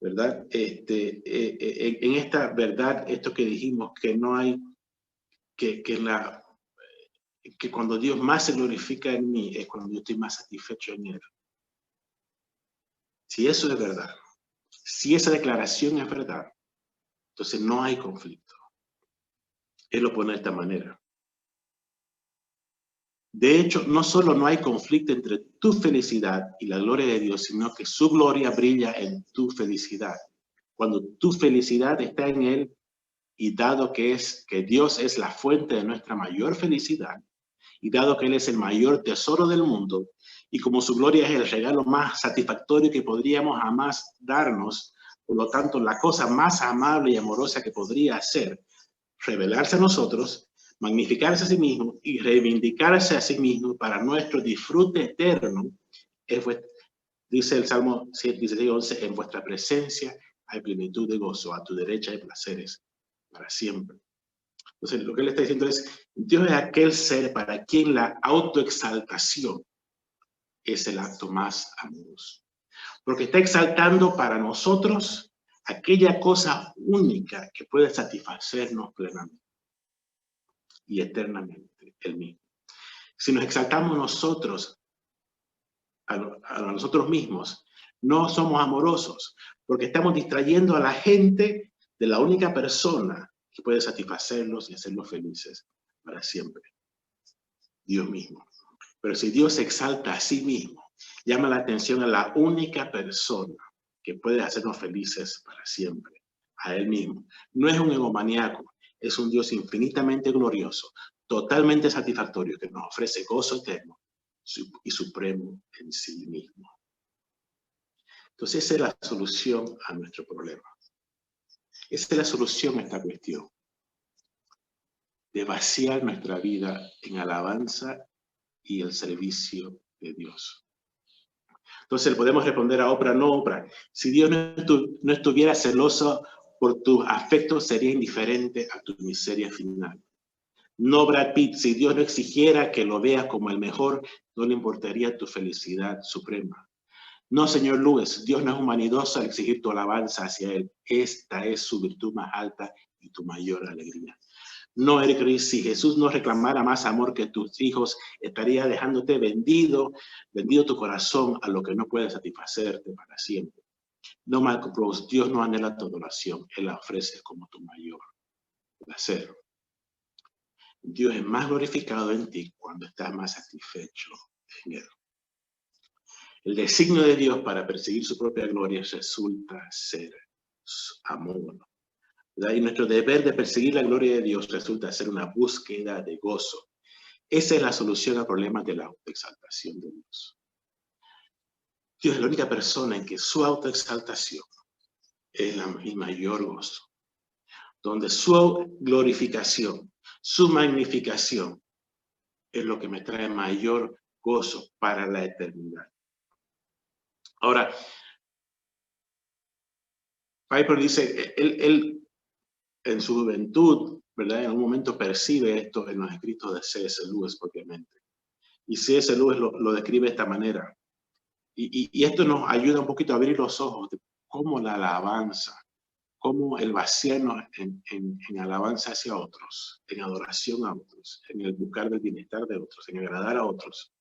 Speaker 1: ¿Verdad? En esta verdad, esto que dijimos, que no hay, que cuando Dios más se glorifica en mí, es cuando yo estoy más satisfecho en Él. Si eso es verdad, si esa declaración es verdad, entonces no hay conflicto. Él lo pone de esta manera. De hecho, no solo no hay conflicto entre tu felicidad y la gloria de Dios, sino que su gloria brilla en tu felicidad. Cuando tu felicidad está en Él, y dado que Dios es la fuente de nuestra mayor felicidad, y dado que Él es el mayor tesoro del mundo, y como su gloria es el regalo más satisfactorio que podríamos jamás darnos, por lo tanto, la cosa más amable y amorosa que podría hacer, revelarse a nosotros, magnificarse a sí mismo y reivindicarse a sí mismo para nuestro disfrute eterno, dice el Salmo 16:11, en vuestra presencia hay plenitud de gozo, a tu derecha hay placeres para siempre. Entonces, lo que él está diciendo es, Dios es aquel ser para quien la autoexaltación es el acto más amoroso. Porque está exaltando para nosotros aquella cosa única que puede satisfacernos plenamente y eternamente, el mismo. Si nos exaltamos nosotros, a nosotros mismos, no somos amorosos, porque estamos distrayendo a la gente de la única persona que puede satisfacerlos y hacerlos felices para siempre, Dios mismo. Pero si Dios se exalta a sí mismo, llama la atención a la única persona que puede hacernos felices para siempre, a Él mismo. No es un egomaníaco, es un Dios infinitamente glorioso, totalmente satisfactorio, que nos ofrece gozo eterno y supremo en sí mismo. Entonces esa es la solución a nuestro problema. Esa es la solución a esta cuestión, de vaciar nuestra vida en alabanza y el servicio de Dios. Entonces podemos responder a Oprah, no Oprah, si Dios no estuviera celoso por tus afectos, sería indiferente a tu miseria final. No Brad Pitt, si Dios no exigiera que lo veas como el mejor, no le importaría tu felicidad suprema. No, señor Lewis, Dios no es humanidoso al exigir tu alabanza hacia Él. Esta es su virtud más alta y tu mayor alegría. No, Eric Ries, si Jesús no reclamara más amor que tus hijos, estaría dejándote vendido tu corazón a lo que no puede satisfacerte para siempre. No, Marco Proust, Dios no anhela tu adoración, Él la ofrece como tu mayor placer. Dios es más glorificado en ti cuando estás más satisfecho en Él. El designio de Dios para perseguir su propia gloria resulta ser amor. ¿Verdad? Y nuestro deber de perseguir la gloria de Dios resulta ser una búsqueda de gozo. Esa es la solución al problema de la autoexaltación de Dios. Dios es la única persona en que su autoexaltación es el mayor gozo. Donde su glorificación, su magnificación es lo que me trae mayor gozo para la eternidad. Ahora, Piper dice, él en su juventud, ¿verdad? En un momento percibe esto en los escritos de C.S. Lewis propiamente. Y C.S. Lewis lo describe de esta manera. Y esto nos ayuda un poquito a abrir los ojos de cómo la alabanza, cómo el vaciarnos en alabanza hacia otros, en adoración a otros, en el buscar del bienestar de otros, en agradar a otros,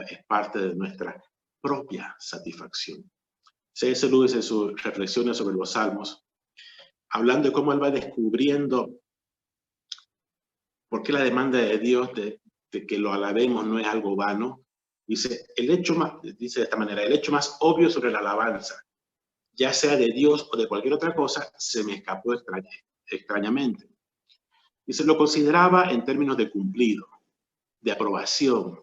Speaker 1: es parte de nuestra propia satisfacción. C.S. Lewis en sus reflexiones sobre los salmos, hablando de cómo él va descubriendo por qué la demanda de Dios de que lo alabemos no es algo vano, dice de esta manera, el hecho más obvio sobre la alabanza, ya sea de Dios o de cualquier otra cosa, se me escapó extrañamente. Dice, lo consideraba en términos de cumplido, de aprobación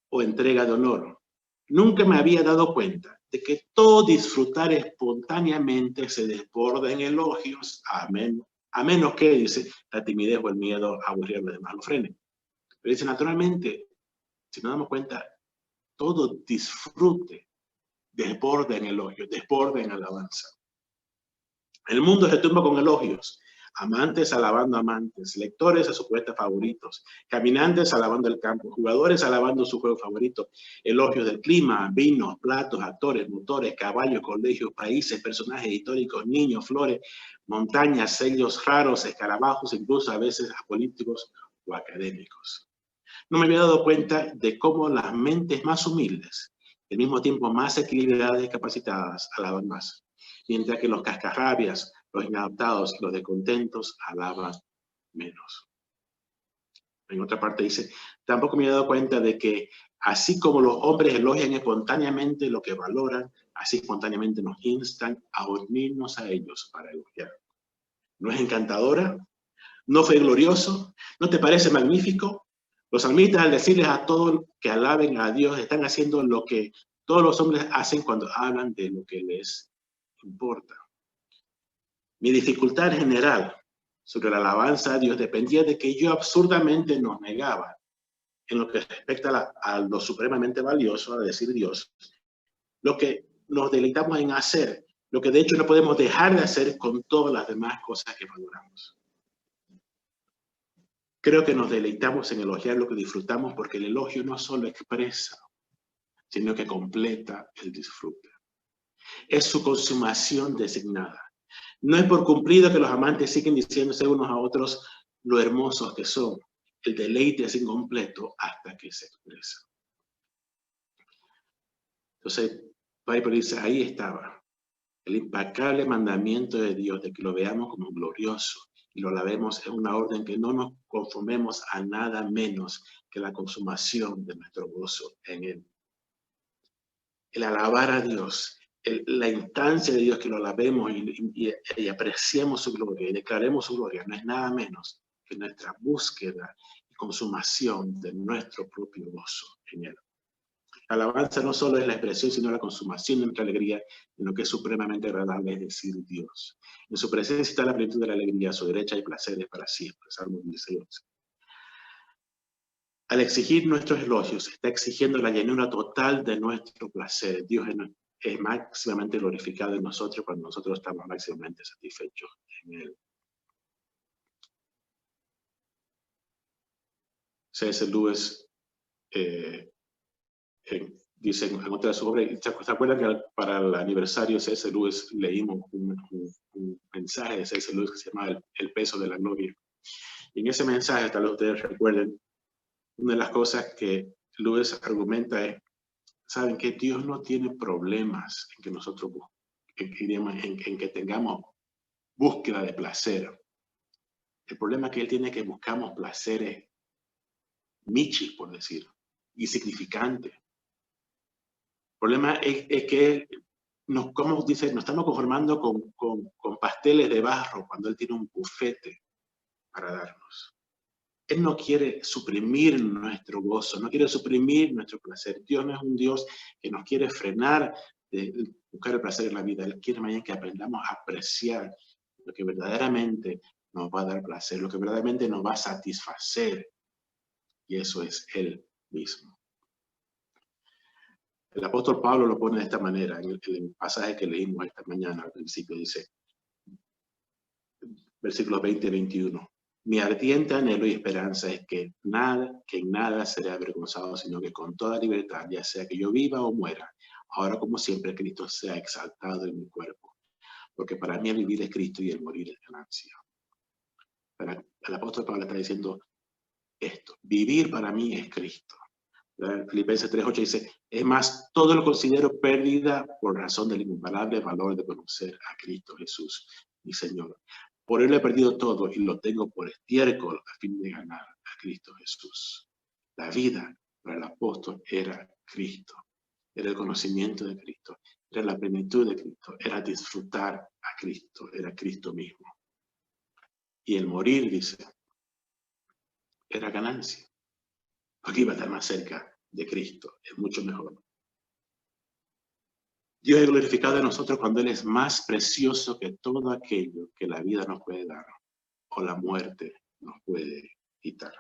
Speaker 1: o entrega de honor. Nunca me había dado cuenta de que todo disfrutar espontáneamente se desborda en elogios, a menos que, dice, la timidez o el miedo a aburrir a los demás lo frenen. Pero dice, naturalmente, si nos damos cuenta, todo disfrute desborda en elogios, desborda en alabanza. El mundo se tumba con elogios. Amantes alabando amantes, lectores a sus poetas favoritos, caminantes alabando el campo, jugadores alabando su juego favorito, elogios del clima, vinos, platos, actores, motores, caballos, colegios, países, personajes históricos, niños, flores, montañas, sellos raros, escarabajos, incluso a veces a políticos o académicos. No me había dado cuenta de cómo las mentes más humildes, al mismo tiempo más equilibradas y capacitadas, alaban más, mientras que los cascarrabias, los inadaptados y los descontentos alaban menos. En otra parte dice, tampoco me he dado cuenta de que así como los hombres elogian espontáneamente lo que valoran, así espontáneamente nos instan a unirnos a ellos para elogiar. ¿No es encantadora? ¿No fue glorioso? ¿No te parece magnífico? Los salmistas, al decirles a todos que alaben a Dios, están haciendo lo que todos los hombres hacen cuando hablan de lo que les importa. Mi dificultad general sobre la alabanza a Dios dependía de que yo absurdamente nos negaba en lo que respecta a lo supremamente valioso, a decir Dios, lo que nos deleitamos en hacer, lo que de hecho no podemos dejar de hacer con todas las demás cosas que valoramos. Creo que nos deleitamos en elogiar lo que disfrutamos porque el elogio no solo expresa, sino que completa el disfrute. Es su consumación designada. No es por cumplido que los amantes siguen diciéndose unos a otros lo hermosos que son. El deleite es incompleto hasta que se expresa. Entonces, Piper dice, ahí estaba el impecable mandamiento de Dios de que lo veamos como glorioso y lo alabemos en una orden que no nos conformemos a nada menos que la consumación de nuestro gozo en Él. El alabar a Dios, la instancia de Dios que lo alabemos y apreciemos su gloria y declaremos su gloria, no es nada menos que nuestra búsqueda y consumación de nuestro propio gozo en Él. La alabanza no solo es la expresión, sino la consumación de nuestra alegría, en lo que es supremamente agradable, es decir, Dios. En su presencia está la plenitud de la alegría, a su derecha hay placeres para siempre. Salmo 16. Al exigir nuestros elogios, está exigiendo la llenura total de nuestro placer. Dios es máximamente glorificado en nosotros cuando nosotros estamos máximamente satisfechos en Él. C.S. Lewis dice en otra de sus obras, ¿se acuerdan que para el aniversario de C.S. Lewis leímos un mensaje de C.S. Lewis que se llama el peso de la gloria? Y en ese mensaje, tal vez ustedes recuerden, una de las cosas que Lewis argumenta es, saben que Dios no tiene problemas en que nosotros en que tengamos búsqueda de placer. El problema es que él tiene que buscamos placeres michis, por decir, insignificantes. El problema es que como dice, nos estamos conformando con pasteles de barro cuando él tiene un bufete para darnos. Él no quiere suprimir nuestro gozo, no quiere suprimir nuestro placer. Dios no es un Dios que nos quiere frenar de buscar el placer en la vida. Él quiere más bien que aprendamos a apreciar lo que verdaderamente nos va a dar placer, lo que verdaderamente nos va a satisfacer. Y eso es Él mismo. El apóstol Pablo lo pone de esta manera, en el pasaje que leímos esta mañana al principio, dice, versículos 20 y 21. Mi ardiente anhelo y esperanza es que en nada seré avergonzado, sino que con toda libertad, ya sea que yo viva o muera, ahora como siempre Cristo sea exaltado en mi cuerpo. Porque para mí el vivir es Cristo y el morir es ganancia. El apóstol Pablo está diciendo esto, vivir para mí es Cristo. Filipenses 3:8 dice, es más, todo lo considero pérdida por razón del incomparable valor de conocer a Cristo Jesús, mi Señor. Por él he perdido todo y lo tengo por estiércol a fin de ganar a Cristo Jesús. La vida para el apóstol era Cristo, era el conocimiento de Cristo, era la plenitud de Cristo, era disfrutar a Cristo, era Cristo mismo. Y el morir, dice, era ganancia, porque iba a estar más cerca de Cristo, es mucho mejor. Dios es glorificado en nosotros cuando Él es más precioso que todo aquello que la vida nos puede dar o la muerte nos puede quitar.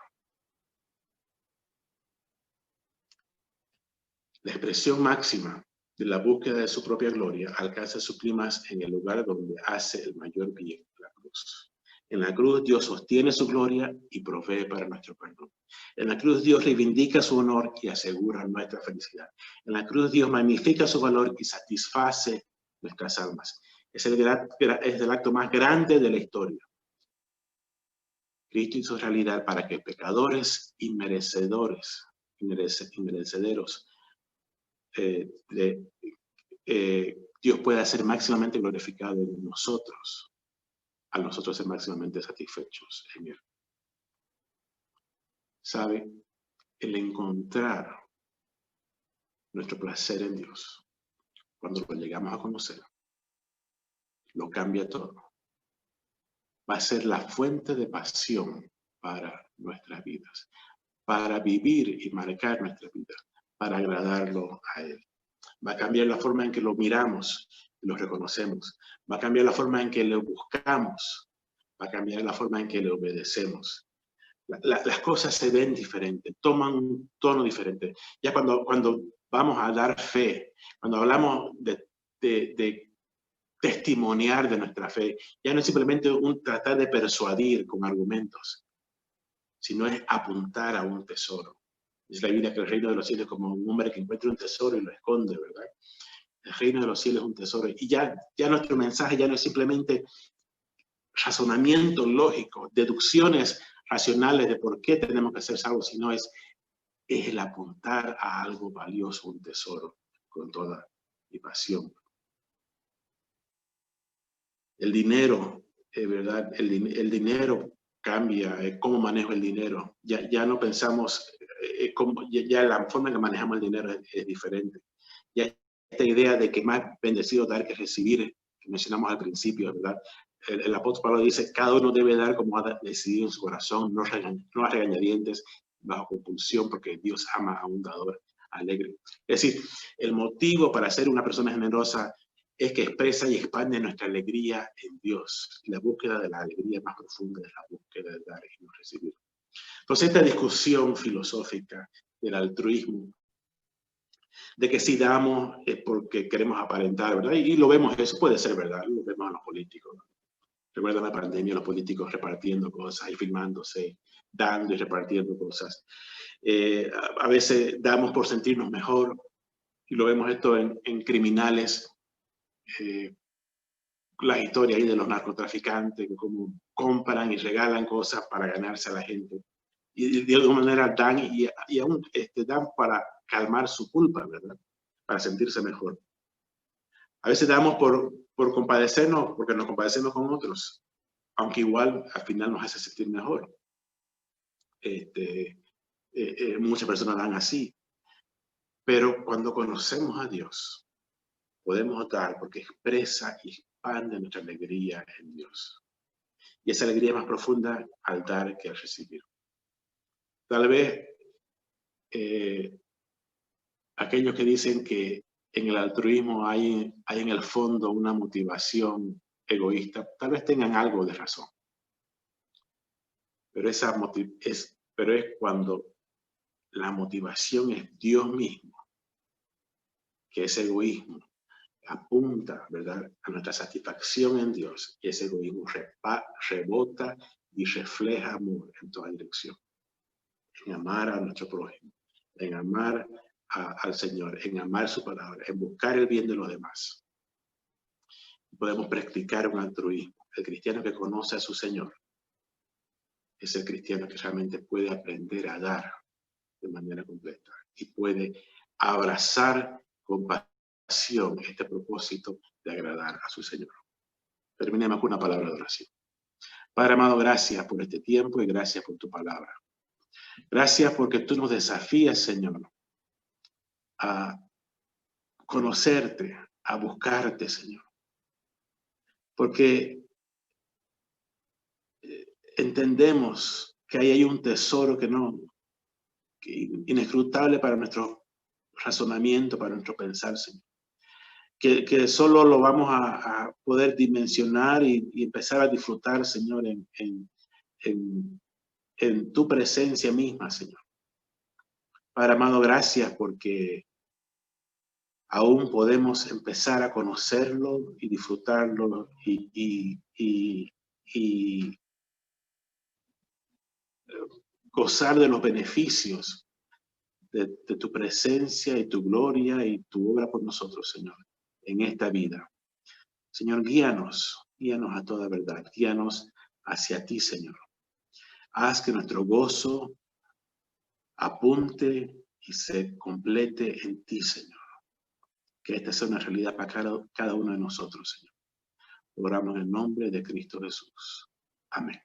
Speaker 1: La expresión máxima de la búsqueda de su propia gloria alcanza su clímax en el lugar donde hace el mayor bien, la cruz. En la cruz Dios sostiene su gloria y provee para nuestro perdón. En la cruz Dios reivindica su honor y asegura nuestra felicidad. En la cruz Dios magnifica su valor y satisface nuestras almas. Es el acto más grande de la historia. Cristo hizo realidad para que pecadores y merecederos Dios pueda ser máximamente glorificado en nosotros, a nosotros ser máximamente satisfechos en Él. ¿Sabe? El encontrar nuestro placer en Dios, cuando lo llegamos a conocer, lo cambia todo. Va a ser la fuente de pasión para nuestras vidas, para vivir y marcar nuestra vida, para agradarlo a Él. Va a cambiar la forma en que lo miramos y lo reconocemos. Va a cambiar la forma en que lo buscamos. Va a cambiar la forma en que le obedecemos. Las cosas se ven diferentes, toman un tono diferente. Ya cuando vamos a dar fe, cuando hablamos de testimoniar de nuestra fe, ya no es simplemente un tratar de persuadir con argumentos, sino es apuntar a un tesoro. Dice la Biblia que el reino de los cielos es como un hombre que encuentra un tesoro y lo esconde, ¿verdad? El reino de los cielos es un tesoro. Y ya nuestro mensaje ya no es simplemente razonamiento lógico, deducciones racionales de por qué tenemos que ser salvos, sino es el apuntar a algo valioso, un tesoro, con toda mi pasión. El dinero, ¿verdad? El dinero cambia, cómo manejo el dinero. Ya no pensamos, ya la forma en que manejamos el dinero es diferente. Ya esta idea de que más bendecido dar que recibir, que mencionamos al principio, ¿verdad? El apóstol Pablo dice, cada uno debe dar como ha decidido en su corazón, no a regañadientes, bajo compulsión, porque Dios ama a un dador alegre. Es decir, el motivo para ser una persona generosa es que expresa y expande nuestra alegría en Dios. La búsqueda de la alegría más profunda es la búsqueda de dar y no recibir. Entonces, esta discusión filosófica del altruismo, de que si damos es porque queremos aparentar, ¿verdad? Y lo vemos, eso puede ser verdad, lo vemos a los políticos. Recuerdan la pandemia, los políticos repartiendo cosas y filmándose dando y repartiendo cosas. A veces damos por sentirnos mejor, y lo vemos esto en criminales, la historia ahí de los narcotraficantes, que como compran y regalan cosas para ganarse a la gente. Y de alguna manera dan, y aún dan para calmar su culpa, ¿verdad? Para sentirse mejor. A veces damos por compadecernos, porque nos compadecemos con otros, aunque igual al final nos hace sentir mejor. Muchas personas dan así. Pero cuando conocemos a Dios, podemos dar porque expresa y expande nuestra alegría en Dios. Y esa alegría más profunda al dar que al recibir. Tal vez aquellos que dicen que en el altruismo hay en el fondo una motivación egoísta, tal vez tengan algo de razón. Pero es cuando la motivación es Dios mismo, que ese egoísmo apunta, ¿verdad?, a nuestra satisfacción en Dios, y ese egoísmo rebota y refleja amor en toda dirección, en amar a nuestro prójimo, en amar al Señor, en amar su palabra, en buscar el bien de los demás. Podemos practicar un altruismo. El cristiano que conoce a su Señor es el cristiano que realmente puede aprender a dar de manera completa y puede abrazar con pasión este propósito de agradar a su Señor. Terminemos con una palabra de oración. Padre amado, gracias por este tiempo y gracias por tu palabra. Gracias porque tú nos desafías, Señor, a conocerte, a buscarte, Señor. Porque entendemos que ahí hay un tesoro que inescrutable para nuestro razonamiento, para nuestro pensar, Señor. Que solo lo vamos a poder dimensionar y empezar a disfrutar, Señor, en tu presencia misma, Señor. Padre amado, gracias porque aún podemos empezar a conocerlo y disfrutarlo y gozar de los beneficios de tu presencia y tu gloria y tu obra por nosotros, Señor, en esta vida. Señor, guíanos a toda verdad, guíanos hacia ti, Señor. Haz que nuestro gozo apunte y se complete en ti, Señor. Que esta sea una realidad para cada uno de nosotros, Señor. Oramos en el nombre de Cristo Jesús. Amén.